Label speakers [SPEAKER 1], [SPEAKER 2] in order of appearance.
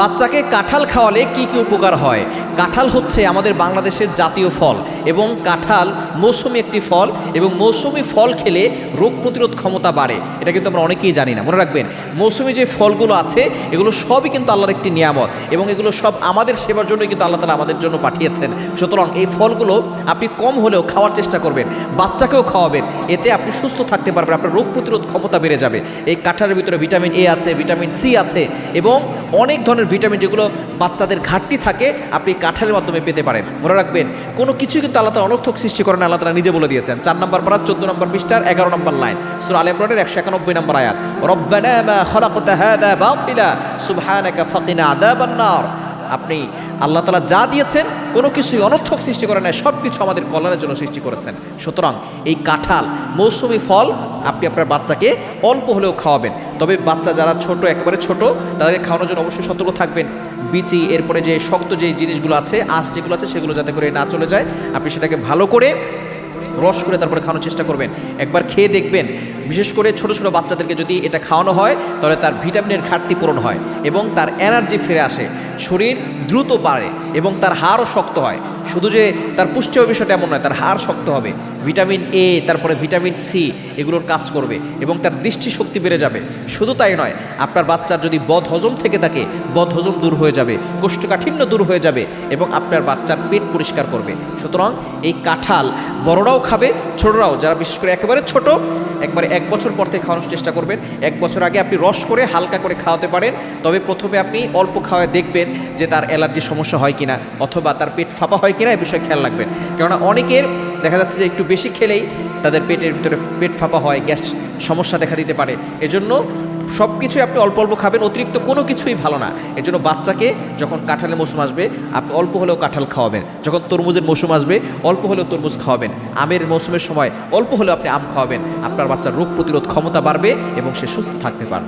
[SPEAKER 1] বাচ্চাকে কাঁঠাল খাওয়ালে কি কি উপকার হয়? কাঁঠাল হচ্ছে আমাদের বাংলাদেশের জাতীয় ফল এবং কাঁঠাল মৌসুমি একটি ফল এবং মৌসুমি ফল খেলে রোগ প্রতিরোধ ক্ষমতা বাড়ে। এটা কিন্তু আমরা অনেকেই জানি না। মনে রাখবেন, মৌসুমি যে ফলগুলো আছে এগুলো সবই কিন্তু আল্লাহর একটি নিয়ামত এবং এগুলো সব আমাদের সেবার জন্যই কিন্তু আল্লাহ তাআলা আমাদের জন্য পাঠিয়েছেন। সুতরাং এই ফলগুলো আপনি কম হলেও খাওয়ার চেষ্টা করবেন, বাচ্চাকেও খাওয়াবেন, এতে আপনি সুস্থ থাকতে পারবেন, আপনার রোগ প্রতিরোধ ক্ষমতা বেড়ে যাবে। এই কাঁঠালের ভিতরে ভিটামিন এ আছে, ভিটামিন সি আছে এবং অনেক ধরনের ভিটামিন যেগুলো বাচ্চাদের ঘাটতি থাকে আপনি কাঁঠালের মাধ্যমে পেতে পারেন। মনে রাখবেন, কোনো কিছু কিন্তু আল্লাহ তাআলা অনর্থক সৃষ্টি করেন, আল্লাহ তাআলা নিজে বলে দিয়েছেন। 4 নম্বর পারা 14 নম্বর পৃষ্ঠার 11 নম্বর লাইন, সূরা আলে ইমরানের 191 নম্বর আয়াত, রব্বানা মা খালাকতা হাযা বাতিলা সুবহানাকা ফাকিনা আযাবান নার। আপনি আল্লাহ তাআলা যা দিয়েছেন কোনো কিছুই অনর্থক সৃষ্টি করেন না, সব কিছু আমাদের কল্যাণের জন্য সৃষ্টি করেছেন। সুতরাং এই কাঁঠাল মৌসুমি ফল আপনি আপনার বাচ্চাকে অল্প হলেও খাওয়াবেন। তবে বাচ্চা যারা ছোট, একেবারে ছোট, তাদেরকে খাওয়ানোর জন্য অবশ্যই সতর্ক থাকবেন। বিচি, এরপরে যে শক্ত যে জিনিসগুলো আছে, আঁশ যেগুলো আছে, সেগুলো যাতে করে না চলে যায়, আপনি সেটাকে ভালো করে রস করে তারপরে খাওয়ানোর চেষ্টা করবেন। একবার খেয়ে দেখবেন, বিশেষ করে ছোট ছোট বাচ্চাদেরকে যদি এটা খাওয়ানো হয় তাহলে তার ভিটামিনের ঘাটতি পূরণ হয় এবং তার এনার্জি ফিরে আসে, শরীর দ্রুত বাড়ে এবং তার হাড়ও শক্ত হয়। শুধু যে তার পুষ্টি হবে বিষয়টা এমন নয়, তার হাড় শক্ত হবে, ভিটামিন এ, তারপরে ভিটামিন সি এগুলোর কাজ করবে এবং তার দৃষ্টিশক্তি বেড়ে যাবে। শুধু তাই নয়, আপনার বাচ্চার যদি বদহজম থেকে থাকে বদহজম দূর হয়ে যাবে, কোষ্ঠকাঠিন্য দূর হয়ে যাবে এবং আপনার বাচ্চার পেট পরিষ্কার করবে। সুতরাং এই কাঁঠাল বড়রাও খাবে, ছোটরাও, যারা বিশেষ করে একেবারে ছোট, একবারে 1 বছর পর থেকে খাওয়ানোর চেষ্টা করবেন। 1 বছর আগে আপনি রস করে হালকা করে খাওয়াতে পারেন। তবে প্রথমে আপনি অল্প খাওয়ায় দেখবেন যে তার অ্যালার্জির সমস্যা হয় কিনা অথবা তার পেট ফাঁপা হয় কিনা, এই বিষয়ে খেয়াল রাখবেন। কেননা অনেকের দেখা যাচ্ছে যে একটু বেশি খেলেই তাদের পেটের ভিতরে পেট ফাঁপা হয়, গ্যাস সমস্যা দেখা দিতে পারে। এজন্য সব কিছুই আপনি অল্প অল্প খাবেন, অতিরিক্ত কোনো কিছুই ভালো না। এজন্য বাচ্চাকে যখন কাঁঠালের মৌসুম আসবে আপনি অল্প হলেও কাঁঠাল খাওয়াবেন, যখন তরমুজের মৌসুম আসবে অল্প হলেও তরমুজ খাওয়াবেন, আমের মৌসুমের সময় অল্প হলেও আপনি আম খাওয়াবেন। আপনার বাচ্চার রোগ প্রতিরোধ ক্ষমতা বাড়বে এবং সে সুস্থ থাকতে পারবে।